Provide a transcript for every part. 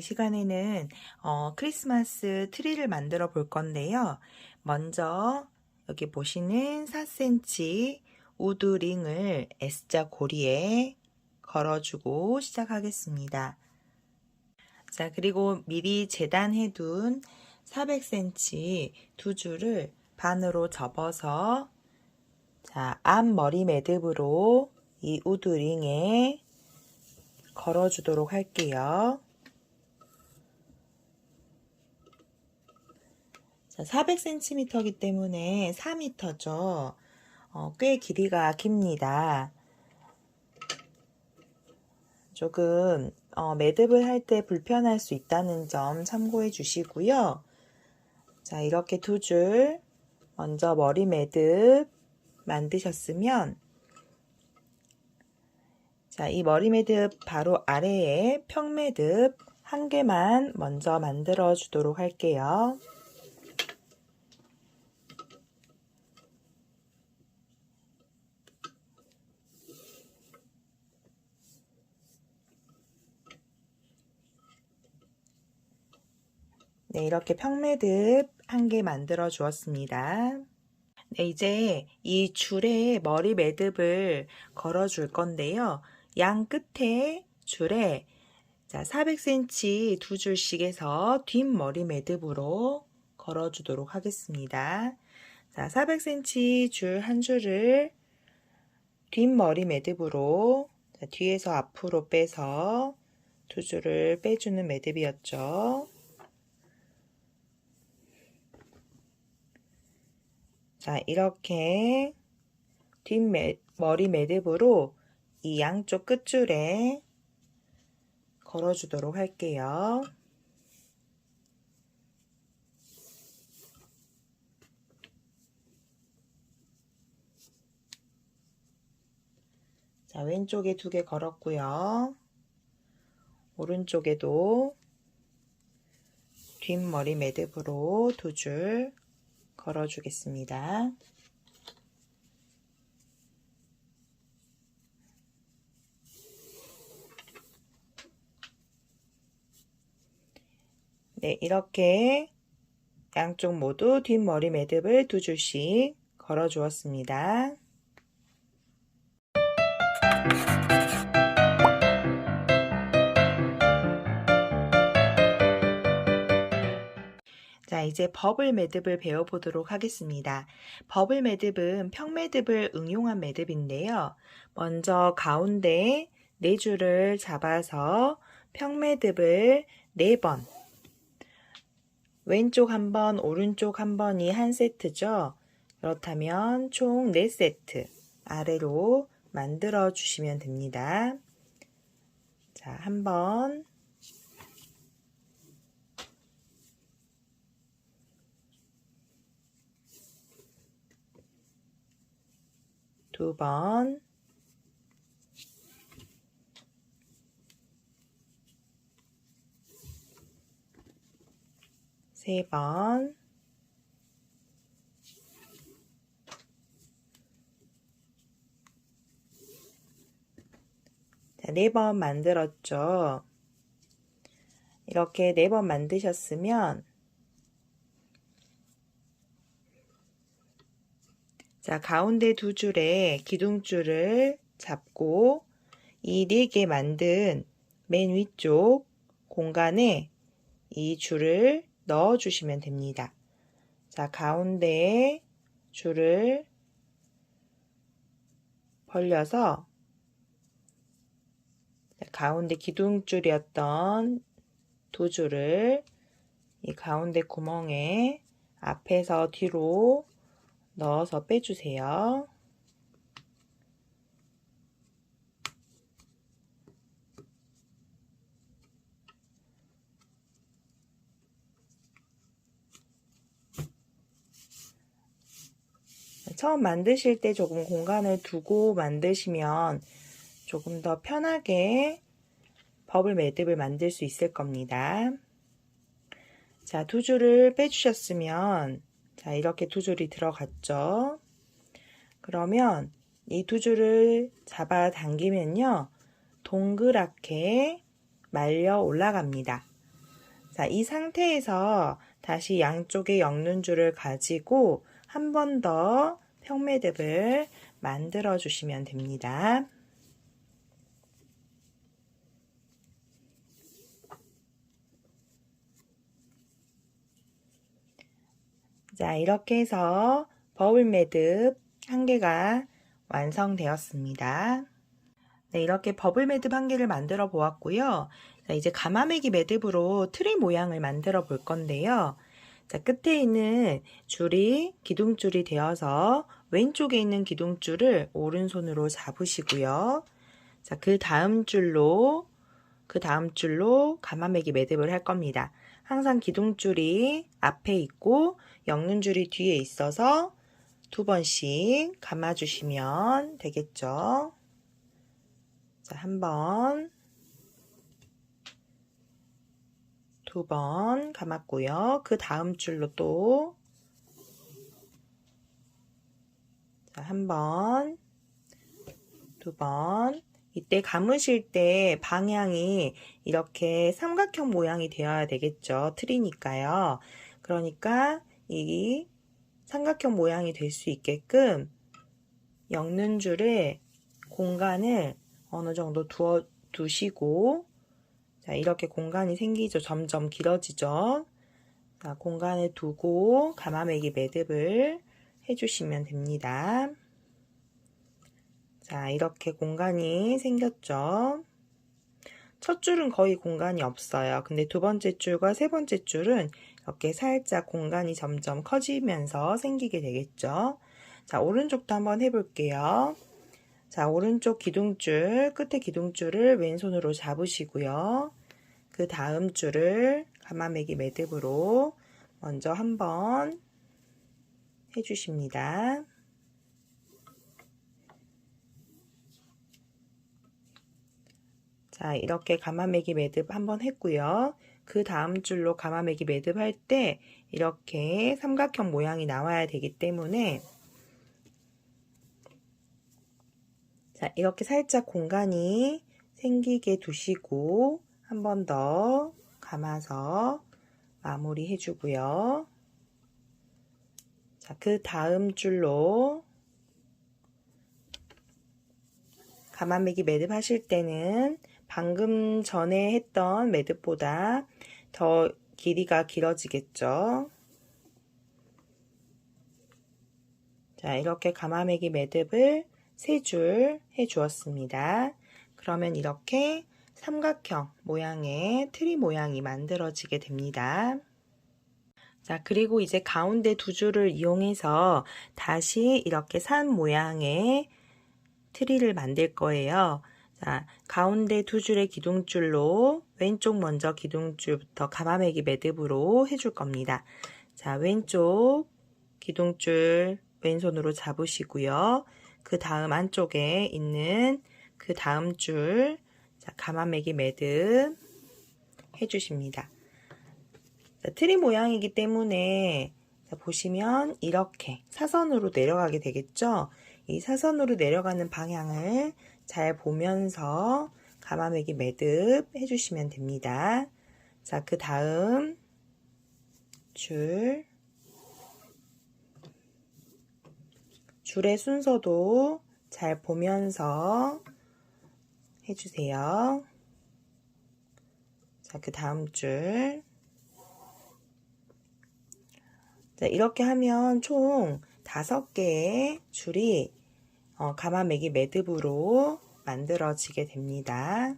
시간에는 크리스마스 트리를 만들어 볼 건데요. 먼저 여기 보시는 4cm 우드링을 S자 고리에 걸어주고 시작하겠습니다. 자, 그리고 미리 재단해둔 400cm 두 줄을 반으로 접어서 자, 앞머리 매듭으로 이 우드링에 걸어주도록 할게요. 자, 400cm이기 때문에 4m죠. 꽤 길이가 깁니다. 조금 매듭을 할 때 불편할 수 있다는 점 참고해 주시고요. 자, 이렇게 두 줄 먼저 머리 매듭 만드셨으면 자, 이 머리 매듭 바로 아래에 평 매듭 한 개만 먼저 만들어 주도록 할게요. 네, 이렇게 평매듭 한 개 만들어 주었습니다. 네, 이제 이 줄에 머리 매듭을 걸어 줄 건데요. 양 끝에 줄에 자, 400cm 두 줄씩 해서 뒷머리 매듭으로 걸어 주도록 하겠습니다. 자, 400cm 줄 한 줄을 뒷머리 매듭으로 자, 뒤에서 앞으로 빼서 두 줄을 빼주는 매듭이었죠. 자, 이렇게 뒷머리 매듭으로 이 양쪽 끝줄에 걸어주도록 할게요. 자, 왼쪽에 두 개 걸었고요. 오른쪽에도 뒷머리 매듭으로 두 줄 걸어주겠습니다. 네, 이렇게 양쪽 모두 뒷머리 매듭을 두 줄씩 걸어 주었습니다. 자, 이제 버블 매듭을 배워보도록 하겠습니다. 버블 매듭은 평매듭을 응용한 매듭인데요. 먼저 가운데 4줄을 잡아서 평매듭을 4번, 왼쪽 한 번, 오른쪽 한 번이 한 세트죠. 그렇다면 총 4세트 아래로 만들어 주시면 됩니다. 자, 한 번, 두 번, 세 번, 자, 4번 만들었죠. 이렇게 4번 만드셨으면 자, 가운데 두 줄에 기둥줄을 잡고 이 4개 만든 맨 위쪽 공간에 이 줄을 넣어 주시면 됩니다. 자, 가운데 줄을 벌려서 가운데 기둥줄이었던 두 줄을 이 가운데 구멍에 앞에서 뒤로 넣어서 빼주세요. 처음 만드실 때 조금 공간을 두고 만드시면 조금 더 편하게 버블 매듭을 만들 수 있을 겁니다. 자, 두 줄을 빼주셨으면 자, 이렇게 두 줄이 들어갔죠. 그러면 이 두 줄을 잡아 당기면요. 동그랗게 말려 올라갑니다. 자, 이 상태에서 다시 양쪽에 엮는 줄을 가지고 한 번 더 평매듭을 만들어 주시면 됩니다. 자, 이렇게 해서 버블 매듭 한 개가 완성되었습니다. 네, 이렇게 버블 매듭 한 개를 만들어 보았고요. 자, 이제 가마매기 매듭으로 트리 모양을 만들어 볼 건데요. 자, 끝에 있는 줄이 기둥줄이 되어서 왼쪽에 있는 기둥줄을 오른손으로 잡으시고요. 자, 그 다음 줄로 가마매기 매듭을 할 겁니다. 항상 기둥줄이 앞에 있고 엮는 줄이 뒤에 있어서 2번씩 감아주시면 되겠죠. 자, 1번, 2번 감았고요. 그 다음 줄로 또 1번, 2번. 이때 감으실 때 방향이 이렇게 삼각형 모양이 되어야 되겠죠. 틀이니까요. 그러니까 이 삼각형 모양이 될 수 있게끔 엮는 줄에 공간을 어느 정도 두시고, 자, 이렇게 공간이 생기죠. 점점 길어지죠. 자, 공간을 두고 가마매기 매듭을 해주시면 됩니다. 자, 이렇게 공간이 생겼죠. 첫 줄은 거의 공간이 없어요. 근데 두 번째 줄과 세 번째 줄은 이렇게 살짝 공간이 점점 커지면서 생기게 되겠죠. 자, 오른쪽도 한번 해볼게요. 자, 오른쪽 기둥줄, 끝에 기둥줄을 왼손으로 잡으시고요. 그 다음 줄을 가마매기 매듭으로 먼저 한번 해주십니다. 자, 이렇게 가마매기 매듭 한번 했고요. 그 다음 줄로 가마매기 매듭 할 때 이렇게 삼각형 모양이 나와야 되기 때문에, 자, 이렇게 살짝 공간이 생기게 두시고 한 번 더 감아서 마무리 해주고요. 자, 그 다음 줄로 가마매기 매듭 하실 때는 방금 전에 했던 매듭보다 더 길이가 길어지겠죠. 자, 이렇게 가마매기 매듭을 3줄 해 주었습니다. 그러면 이렇게 삼각형 모양의 트리 모양이 만들어지게 됩니다. 자, 그리고 이제 가운데 2줄을 이용해서 다시 이렇게 산 모양의 트리를 만들 거예요. 자, 가운데 2줄의 기둥줄로 왼쪽 먼저 기둥줄부터 가마매기 매듭으로 해줄 겁니다. 자, 왼쪽 기둥줄 왼손으로 잡으시고요. 그 다음 안쪽에 있는 그 다음 줄, 자, 가마매기 매듭 해주십니다. 자, 트리 모양이기 때문에 자, 보시면 이렇게 사선으로 내려가게 되겠죠. 이 사선으로 내려가는 방향을 잘 보면서 가마매기 매듭 해주시면 됩니다. 자, 그 다음 줄의 순서도 잘 보면서 해주세요. 자, 그 다음 줄. 자, 이렇게 하면 총 5개의 줄이 가마매기 매듭으로 만들어지게 됩니다.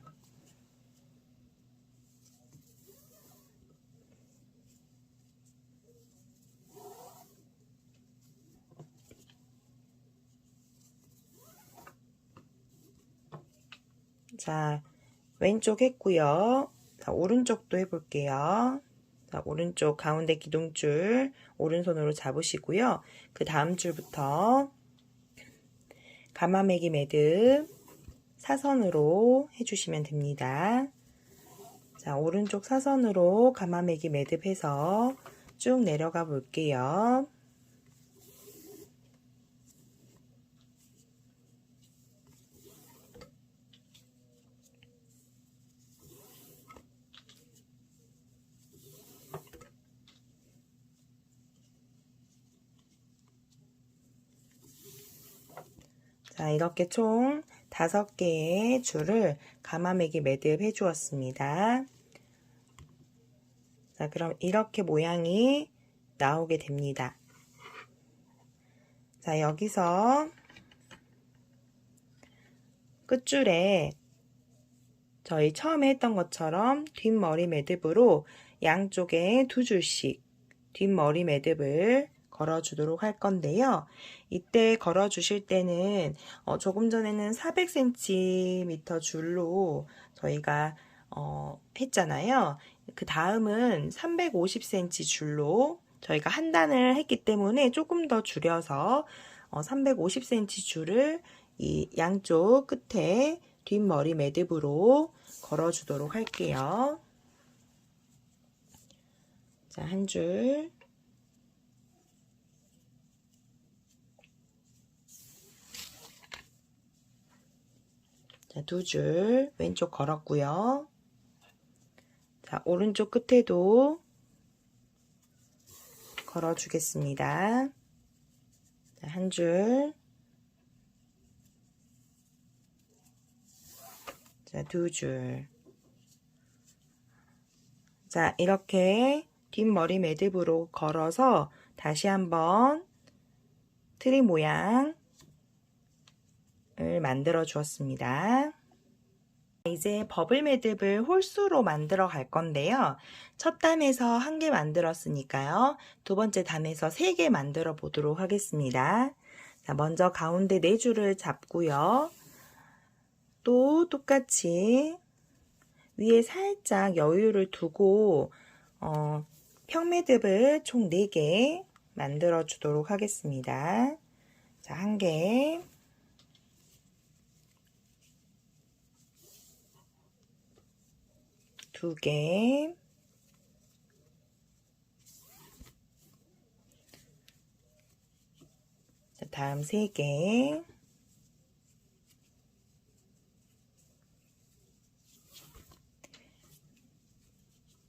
자, 왼쪽 했고요. 자, 오른쪽도 해볼게요. 자, 오른쪽 가운데 기둥줄 오른손으로 잡으시고요. 그 다음 줄부터 가마매기 매듭 사선으로 해주시면 됩니다. 자, 오른쪽 사선으로 가마매기 매듭해서 쭉 내려가 볼게요. 자, 이렇게 총 5개의 줄을 가마매기 매듭해 주었습니다. 자, 그럼 이렇게 모양이 나오게 됩니다. 자, 여기서 끝줄에 저희 처음에 했던 것처럼 뒷머리 매듭으로 양쪽에 2줄씩 뒷머리 매듭을 걸어주도록 할 건데요. 이때 걸어주실 때는 조금 전에는 400cm 줄로 저희가 했잖아요. 그 다음은 350cm 줄로 저희가 한 단을 했기 때문에 조금 더 줄여서 350cm 줄을 이 양쪽 끝에 뒷머리 매듭으로 걸어주도록 할게요. 자, 한 줄, 자, 2줄 왼쪽 걸었고요. 자, 오른쪽 끝에도 걸어주겠습니다. 자, 한 줄, 자, 2줄. 자, 이렇게 뒷머리 매듭으로 걸어서 다시 한번 트리 모양을 만들어 주었습니다. 이제 버블 매듭을 홀수로 만들어 갈 건데요. 첫 단에서 1개 만들었으니까요. 두 번째 단에서 3개 만들어 보도록 하겠습니다. 자, 먼저 가운데 4줄을 잡고요. 또 똑같이 위에 살짝 여유를 두고 평매듭을 총 4개 만들어 주도록 하겠습니다. 자, 1개, 두 개, 자, 다음 3개,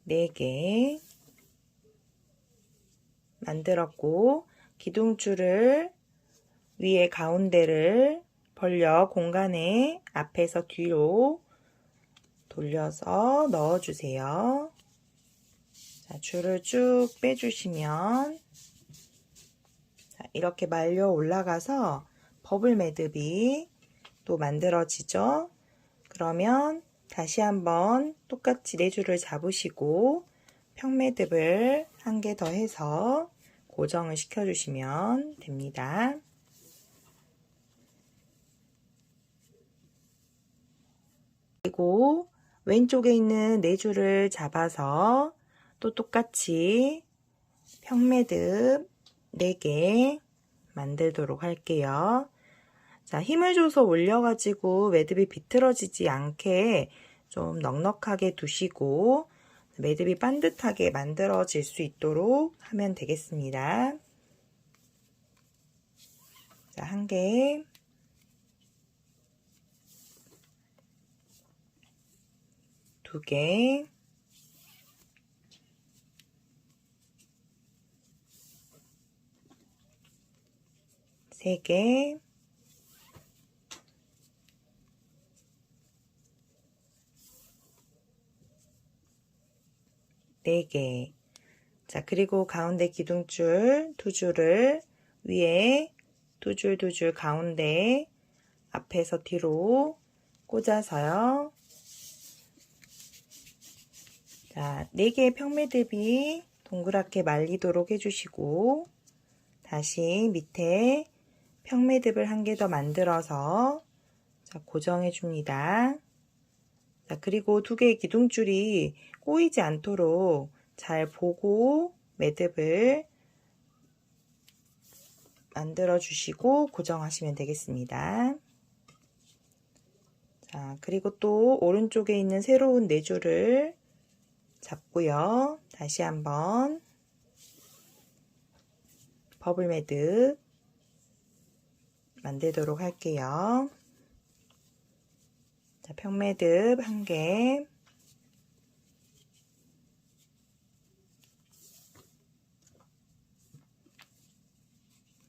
네 개 만들었고, 기둥줄을 위에 가운데를 벌려 공간에 앞에서 뒤로 돌려서 넣어주세요. 자, 줄을 쭉 빼주시면 자, 이렇게 말려 올라가서 버블 매듭이 또 만들어지죠. 그러면 다시 한번 똑같이 4줄을 잡으시고 평매듭을 1개 더 해서 고정을 시켜주시면 됩니다. 그리고 왼쪽에 있는 4줄을 잡아서 또 똑같이 평매듭 4개 만들도록 할게요. 자, 힘을 줘서 올려가지고 매듭이 비틀어지지 않게 좀 넉넉하게 두시고 매듭이 반듯하게 만들어질 수 있도록 하면 되겠습니다. 자, 1개, 두 개, 세 개, 네 개. 자, 그리고 가운데 기둥줄 2줄을 위에 2줄 2줄 가운데 앞에서 뒤로 꽂아서요. 자, 4개의 평매듭이 동그랗게 말리도록 해주시고 다시 밑에 평매듭을 1개 더 만들어서 자, 고정해 줍니다. 자, 그리고 2개의 기둥줄이 꼬이지 않도록 잘 보고 매듭을 만들어 주시고 고정하시면 되겠습니다. 자, 그리고 또 오른쪽에 있는 새로운 4줄을 잡고요. 다시 한번 버블 매듭 만들도록 할게요. 자, 평매듭 1개,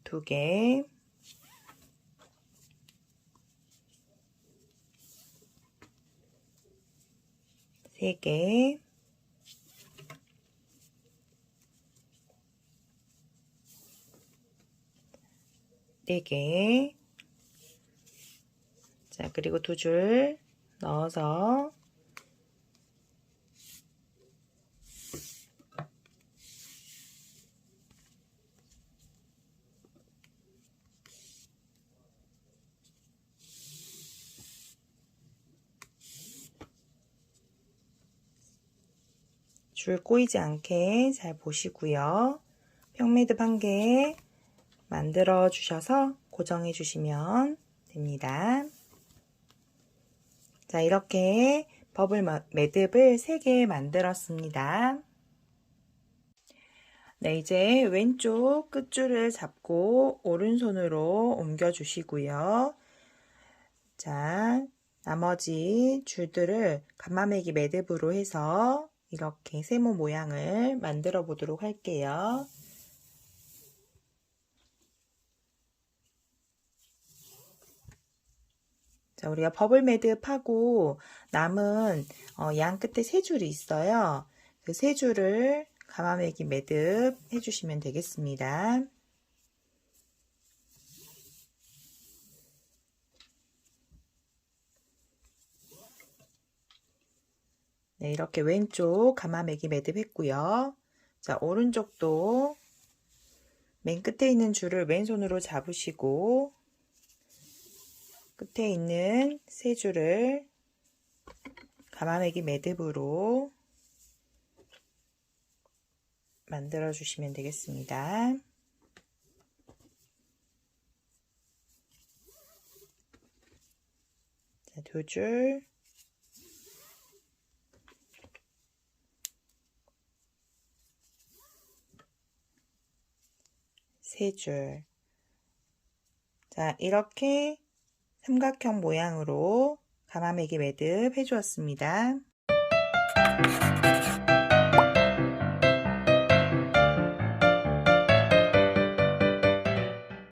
두 개, 3개, 4개. 자, 그리고 2줄 넣어서 줄 꼬이지 않게 잘 보시고요. 평매듭 1개 만들어 주셔서 고정해 주시면 됩니다. 자, 이렇게 버블 매듭을 3개 만들었습니다. 네, 이제 왼쪽 끝줄을 잡고 오른손으로 옮겨 주시고요. 자, 나머지 줄들을 가마매기 매듭으로 해서 이렇게 세모 모양을 만들어 보도록 할게요. 자, 우리가 버블 매듭하고 남은 양 끝에 3줄이 있어요. 그 3줄을 가마매기 매듭 해주시면 되겠습니다. 네, 이렇게 왼쪽 가마매기 매듭 했고요. 자, 오른쪽도 맨 끝에 있는 줄을 왼손으로 잡으시고 끝에 있는 3줄을 가마매기 매듭으로 만들어 주시면 되겠습니다. 자, 2줄, 세 줄. 자, 이렇게 삼각형 모양으로 가마매기 매듭 해주었습니다.